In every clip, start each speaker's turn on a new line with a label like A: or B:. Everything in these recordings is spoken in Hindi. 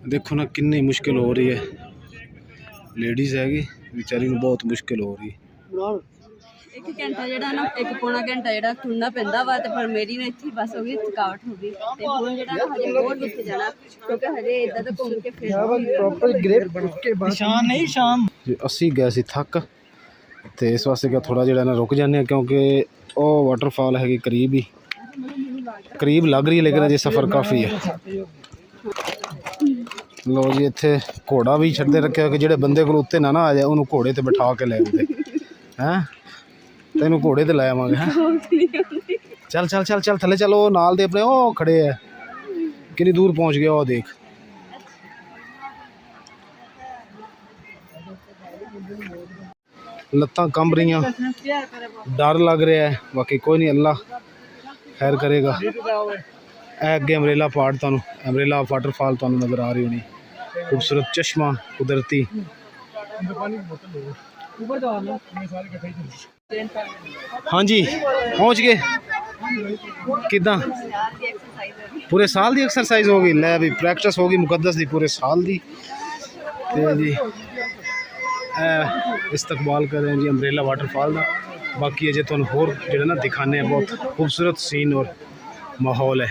A: देखो ना कितनी मुश्किल हो रही है, लेडीज़ हैगी बेचारी ਨੂੰ बहुत मुश्किल हो रही है।
B: एक घंटा ਜਿਹੜਾ ਨਾ एक पौना घंटा ਜਿਹੜਾ ਤੁਰਨਾ ਪੈਂਦਾ ਵਾ ਤੇ ਪਰ ਮੇਰੀ ਨਾ ਇੱਥੇ ਬਸ ਹੋ ਗਈ ਥਕਾਵਟ ਹੋ ਗਈ ਤੇ ਹੁਣ ਜਿਹੜਾ ਨਾ ਹਜੇ ਹੋਰ ਕਿੱਥੇ ਜਾਣਾ ਕਿਉਂਕਿ ਹਜੇ ਇਦਾਂ ਤਾਂ ਘੁੰਮ ਕੇ ਫਿਰ
C: प्रॉपर ग्रिप उसके बाद निशान नहीं शाम
A: ਅਸੀਂ ਗਏ ਸੀ ਥੱਕ ਤੇ ਇਸ ਵਾਸਤੇ ਕਿ ਥੋੜਾ ਜਿਹੜਾ ਨਾ ਰੁਕ ਜਾਂਦੇ ਆ ਕਿਉਂਕਿ ਉਹ ਵਾਟਰਫਾਲ ਹੈਗੀ ਕਰੀਬ ਲੱਗ ਰਹੀ ਹੈ ਲੇਕਿਨ ਅਜੇ ਸਫ਼ਰ ਕਾਫੀ ਹੈ। ਲੋ ਜੀ ਇੱਥੇ ਘੋੜਾ ਵੀ ਛੱਡੇ ਰੱਖਿਆ ਕਿ ਜਿਹੜੇ ਬੰਦੇ ਕੋਲ ਉੱਤੇ ਨਾ ਆ ਜਾਏ ਉਹਨੂੰ ਘੋੜੇ ਤੇ ਬਿਠਾ ਕੇ ਲੈ ਆਉਂਦੇ ਹੈਂ ਤੈਨੂੰ ਘੋੜੇ ਤੇ ਲੈ ਆਵਾਂਗੇ ਹੈਂ ਚੱਲ ਚੱਲ ਚੱਲ ਚੱਲ ਥੱਲੇ ਚਲੋ ਨਾਲ ਦੇ ਆਪਣੇ ਉਹ ਖੜੇ ਹੈ ਕਿੰਨੀ ਦੂਰ ਪਹੁੰਚ ਗਿਆ ਉਹ ਦੇਖ ਲੱਤਾਂ ਕੰਬ ਰਹੀਆਂ ਡਰ ਲੱਗ ਰਿਹਾ ਹੈ ਬਾਕੀ ਕੋਈ ਨਹੀਂ ਅੱਲਾ ਖੈਰ ਕਰੇਗਾ। ਇਹ ਅੱਗੇ ਅਮਰੇਲਾ ਪਹਾੜ ਤੁਹਾਨੂੰ ਅਮਰੇਲਾ ਵਾਟਰਫਾਲ ਤੁਹਾਨੂੰ ਨਜ਼ਰ ਆ ਰਹੀ ਹੋਣੀ खूबसूरत चश्मा कुदरती। हाँ जी पहुँच गए किदा पूरे साल दी एक्सरसाइज हो गई लै भी प्रैक्टिस हो गई मुकद्दस दी पूरे साल दी ते जी इस्तकबाल कर रहे हैं जी अमरेला वाटरफॉल का। बाकी अजे तुहानूं होर जिहड़ा ना दिखाने हैं बहुत खूबसूरत सीन और माहौल है।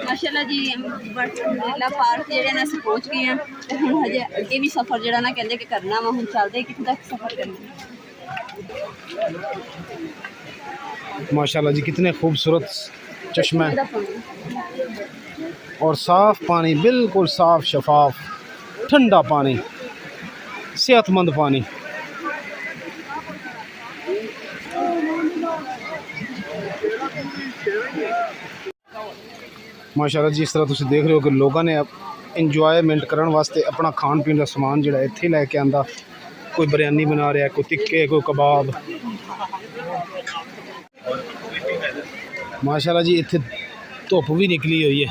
B: माशाल्लाह जी अमरेला पार्क जेहड़े ने असीं पहुँच गए हैं ते हुण हजे अगे भी सफ़र जिहड़ा ना कहंदे कि करना वा हुण चलदे कित्थे तक सफ़र करना।
A: माशाल्लाह जी कितने खूबसूरत चश्मे और साफ़ पानी बिल्कुल साफ़ शफाफ ठंडा पानी सेहतमंद पानी। माशाल्लाह जी इस तरह तुम देख रहे हो कि लोगों ने इंजॉयमेंट करने वास्ते अपना खान पीन का समान जो इत्थे लैके आंदा कोई बिरयानी बना रहा है कोई टिक्के कोई कबाब। माशाल्लाह जी इत्थे धुप भी निकली हुई है।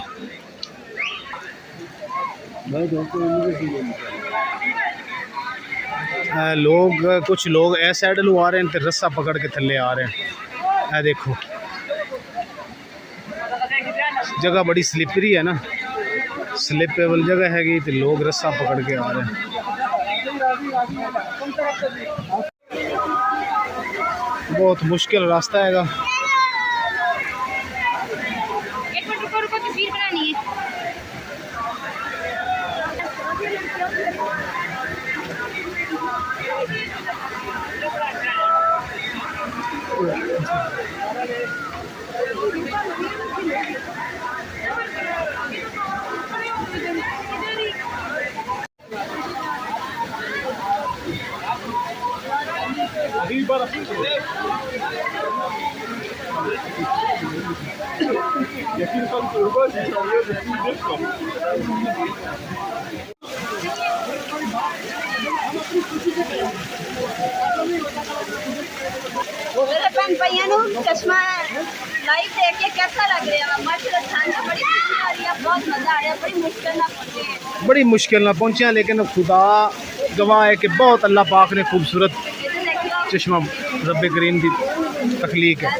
A: लोग कुछ लोग इस साइड लो आ रहे हैं तो रस्सा पकड़ के थल्ले आ रहे हैं। यह देखो जगह बड़ी स्लिपरी है ना स्लिपेबल जगह हैगी तो लोग रस्सा पकड़ के आ रहे हैं। बहुत मुश्किल रास्ता हैगा।
B: मेरे भैन भाइयों को चश्मा लाइव देख के कैसा लग रहा है? माशाल्लाह ठंड बड़ी खुशी आ रही है, बहुत मजा आ रहा है। बड़ी मुश्किल ना पहुंचे हैं लेकिन खुदा गवाह है कि बहुत अल्लाह पाक ने खूबसूरत चश्मा रब्बे करीम की तख्लीक है।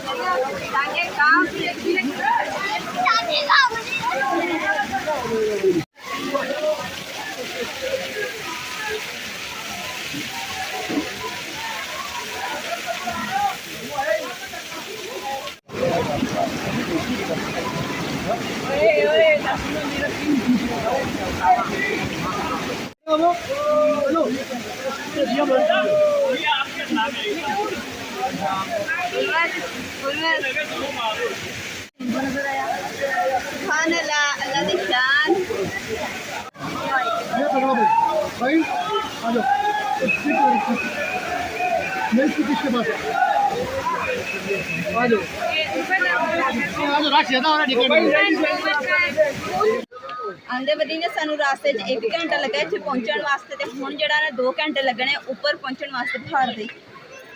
B: आंदे बदी ने सानू रास्ते 1 घंटा लगा इत्थे पहुंचण वास्ते ते हुण जेड़ा ने 2 घंटे लगने ऊपर पहुंचण वास्ते पहाड़ दे।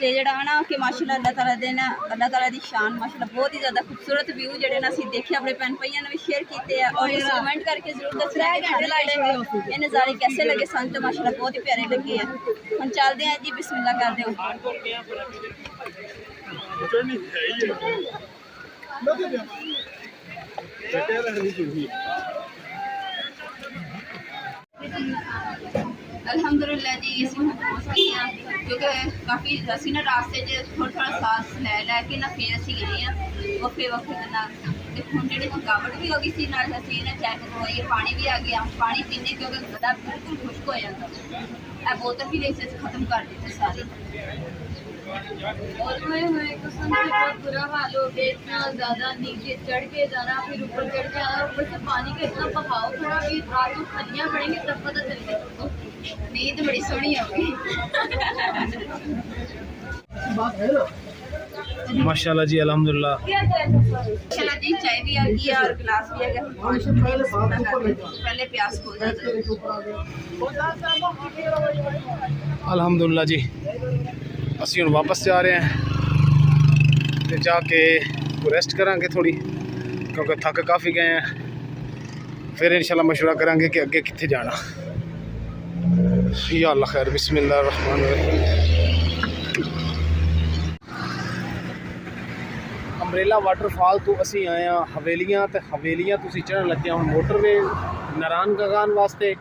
B: ਤੇ ਜਿਹੜਾ ਨਾ ਕਿ ਮਾਸ਼ਾਅੱਲਾ ਅੱਲਾਹ ਤਾਲਾ ਦੇ ਨਾ ਅੱਲਾਹ ਤਾਲਾ ਦੀ ਸ਼ਾਨ ਮਾਸ਼ਾਅੱਲਾ ਬਹੁਤ ਹੀ ਜ਼ਿਆਦਾ ਖੂਬਸੂਰਤ ਵਿਊ ਜਿਹੜੇ ਨਾ ਅਸੀਂ ਦੇਖੇ ਆਪਣੇ ਭੈਣ ਭਾਈਆਂ ਨੇ ਵੀ ਸ਼ੇਅਰ ਕੀਤੇ ਆ ਔਰ ਤੁਸੀਂ ਕਮੈਂਟ ਕਰਕੇ ਜ਼ਰੂਰ ਦੱਸਣਾ ਕਿ ਤੁਹਾਨੂੰ ਜਿਹੜੇ ਇਹ ਨਜ਼ਾਰੇ कैसे लगे सन तो माशाल्लाह बहुत ही प्यारे लगे हैं। हम चलते हैं जी बिस्मिल्लाह कर दो। अल्हम्दुलिल्लाह जी ਅਸੀਂ ਪਹੁੰਚ ਗਏ ਹਾਂ ਕਿਉਂਕਿ ਕਾਫੀ ਅਸੀਂ ਨਾ ਰਾਸਤੇ 'ਚ ਥੋੜਾ ਸਾਥ ਲੈ ਕੇ ਨਾ ਫਿਰ ਅਸੀਂ ਗਏ ਹਾਂ ਵਕਫੇ ਦੇ ਨਾਲ ਤੇ ਹੁਣ ਜਿਹੜੀ ਥਕਾਵਟ ਵੀ ਹੋ ਗਈ ਸੀ ਨਾਲ ਅਸੀਂ ਨਾ ਚੈੱਕ ਕਰਵਾਈਏ ਪਾਣੀ ਵੀ ਆ ਗਿਆ ਪਾਣੀ ਪੀਣੇ ਕਿਉਂਕਿ ਗਲਾ ਬਿਲਕੁਲ ਖੁਸ਼ਕ ਹੋ ਜਾਂਦਾ ਇਹ बोतल भी रेसे से खत्म कर देते सारी और कसम से बहुत बुरा हाल हो गया इतना ज़्यादा नीचे चढ़ के जाना फिर ऊपर चढ़ के आना ऊपर से पानी का इतना बहाव खड़ा कि रात को खलियाँ पड़ेंगे तब पता चलेगा नींद बड़ी सोहनी होगी
A: माशाल्लाह जी अल्हम्दुलिल्लाह
B: माशाल्लाह जी चाय भी आ गई और गिलास भी आ गया पहले प्यास हो जाता
A: अल्हम्दुलिल्लाह जी ਅਸੀਂ ਹੁਣ ਵਾਪਸ ਜਾ ਰਹੇ ਹਾਂ ਤੇ ਜਾ ਕੇ ਰੈਸਟ ਕਰਾਂਗੇ ਥੋੜੀ ਕਿਉਂਕਿ ਥੱਕ ਕਾਫੀ ਗਏ ਆ ਫਿਰ ਇਨਸ਼ਾਅੱਲਾ ਮਸ਼ਵਰਾ ਕਰਾਂਗੇ ਕਿ ਅੱਗੇ ਕਿੱਥੇ ਜਾਣਾ ਯਾ ਅੱਲਾ ਖੈਰ ਬਿਸਮਿਲ੍ਲਾਹਿਰ ਰਹਿਮਾਨਿਰ ਰਹੀਮ ਅੰਬਰੇਲਾ ਵਾਟਰਫਾਲ ਤੋਂ ਅਸੀਂ ਆਏ ਹਾਂ ਹਵੇਲੀਆਂ ਤੇ ਹਵੇਲੀਆਂ ਤੁਸੀਂ ਚੜ੍ਹਨ ਲੱਗੇ ਹੁਣ ਮੋਟਰਵੇ ਨਾਰਾਇਣ ਗਗਨ ਵਾਸਤੇ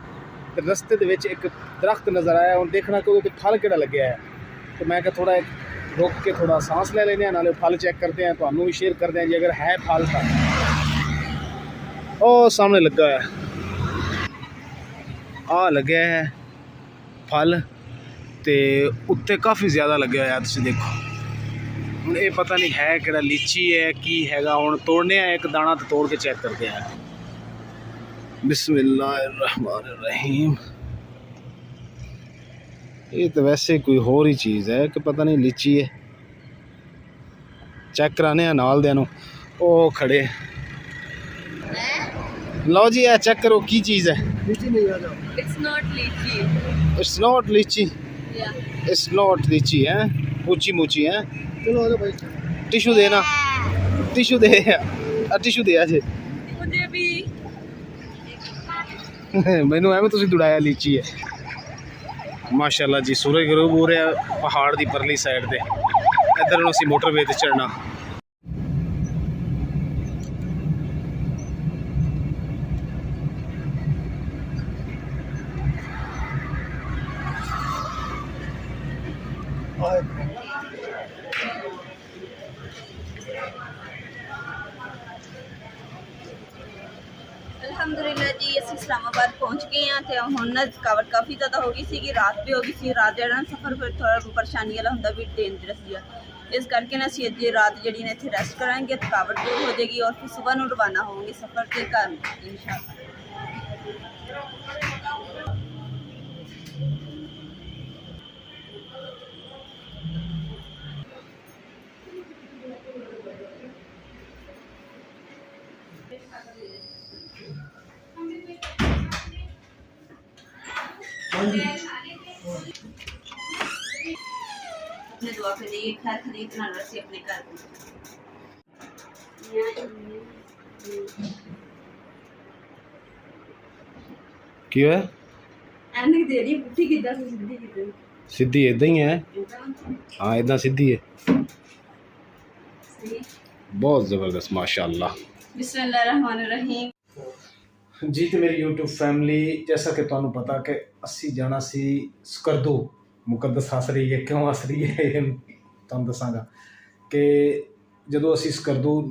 A: ਤੇ ਰਸਤੇ ਦੇ ਵਿੱਚ ਇੱਕ ਦਰਖਤ ਨਜ਼ਰ ਆਇਆ ਹੁਣ ਦੇਖਣਾ ਕਿ ਉਹਦੇ ਤੇ ਫਲ ਕਿਹੜਾ ਲੱਗਿਆ ਹੈ तो मैं क्या थोड़ा रुक के थोड़ा सांस ले लेने नाले फल चेक करते हैं तो हम भी शेयर करते हैं जी अगर है फल का ओ सामने लगा है आ लगे है फल ते उत्ते काफ़ी ज़्यादा लगे है तुम देखो हम ये पता नहीं है कि लीची है की हैगा हम तोड़ने एक दाना तो तोड़ के चेक करते हैं बिस्मिल्लाहिर्रहमानिर्रहीम ये तो वैसे कोई होर ही चीज़ है कि पता नहीं लीची है चेक कराने हैं नाल दे ओ खड़े लो जी है चेक करो की चीज़ है
B: It's not lychee.
A: It's not लीची
B: Yeah.
A: इट्स नॉट लीची है ऊंची मूची है
C: चलो आ भाई
A: टिशू देना टिशू दे टिशू दे आज
B: मुझे भी
A: मैनू एवं तुसीं दुड़ाया लीची है माशाल्लाह जी सूरज गरूब हो रहा है पहाड़ की परली साइड ते इधर असीं मोटरवे ते चढ़ना
B: अल्हम्दुलिल्लाह जी ਅਸੀਂ ਇਸਲਾਮਾਬਾਦ ਪਹੁੰਚ ਗਏ ਹਾਂ ਤੇ ਹੁਣ ਨਾ ਥਕਾਵਟ ਕਾਫੀ ਜ਼ਿਆਦਾ ਹੋ ਗਈ ਸੀਗੀ ਰਾਤ ਵੀ ਹੋ ਗਈ ਸੀ ਰਾਤ ਜਿਹੜਾ ਸਫ਼ਰ ਫਿਰ ਥੋੜਾ ਪਰੇਸ਼ਾਨੀ ਵਾਲਾ ਹੁੰਦਾ ਵੀ ਡੇਂਜਰਸ ਜਿਹਾ ਇਸ ਕਰਕੇ ਨਾ ਅਸੀਂ ਅੱਜ ਰਾਤ ਜਿਹੜੀ ਨੇ ਇੱਥੇ ਰੈਸਟ ਕਰਾਂਗੇ ਥਕਾਵਟ ਦੂਰ ਹੋ ਜਾਏਗੀ ਔਰ ਫਿਰ ਸਵੇਰ ਨੂੰ ਰਵਾਨਾ ਹੋਵਾਂਗੇ ਸਫ਼ਰ ਤੇ ਘਰ ਇਨਸ਼ਾਅੱਲਾ अपने दुआ के लिए घर खरीदना रसी अपने घर
A: की है
B: एने दे रही पुट्ठी किधर से सीधी किधर
A: सीधी इदा ही है हाँ इदा सीधी है बहुत ज़बरदस्त माशाअल्लाह
B: बिस्मिल्लाहिर्रहमानिर्रहीम
A: जी तो मेरी यूट्यूब फैमिली जैसा कि तुहानू पता कि असी जाना सी स्कर्दो मुकद्दस हस रही है क्यों हस रही है तुहानू दसांगा कि ਜਦੋਂ ਅਸੀਂ ਸਕਰਦੂ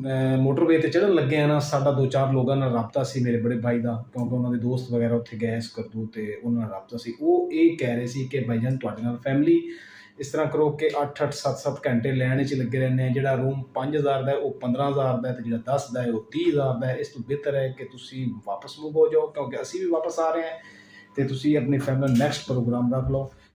A: ਮੋਟਰਵੇ ਤੇ ਚੜ੍ਹਨ ਲੱਗੇ ਆ ਨਾ ਸਾਡਾ 2-4 ਲੋਕਾਂ ਨਾਲ ਰਾਬਤਾ ਸੀ ਮੇਰੇ ਬੜੇ ਭਾਈ ਦਾ ਕਿਉਂਕਿ ਉਹਨਾਂ ਦੇ ਦੋਸਤ ਵਗੈਰਾ ਉੱਥੇ ਗਏ ਸਕਰਦੂ ਤੇ ਉਹਨਾਂ ਨਾਲ ਰਾਬਤਾ ਸੀ ਉਹ ਇਹ ਕਹਿ ਰਹੇ ਸੀ ਕਿ ਭਾਈਜਾਨ ਤੁਹਾਡੇ ਨਾਲ ਫੈਮਿਲੀ ਇਸ ਤਰ੍ਹਾਂ ਕਰੋ ਕਿ 8-8 7-7 ਘੰਟੇ ਲੈਣ 'ਚ ਲੱਗੇ ਰਹਿੰਦੇ ਆ ਜਿਹੜਾ ਰੂਮ 5000 ਦਾ ਉਹ 15000 ਦਾ ਤੇ ਜਿਹੜਾ 10 ਦਾ ਉਹ 30000 ਦਾ ਇਸ ਤੋਂ ਬਿਹਤਰ ਹੈ ਕਿ ਤੁਸੀਂ ਵਾਪਸ ਮੂਵ ਹੋ ਜਾਓ ਕਿਉਂਕਿ ਅਸੀਂ ਵੀ ਵਾਪਸ ਆ ਰਹੇ ਹਾਂ ਤੇ ਤੁਸੀਂ ਆਪਣੀ ਫੈਮਿਲੀ ਨੈਕਸਟ ਪ੍ਰੋਗਰਾਮ ਰੱਖ ਲਓ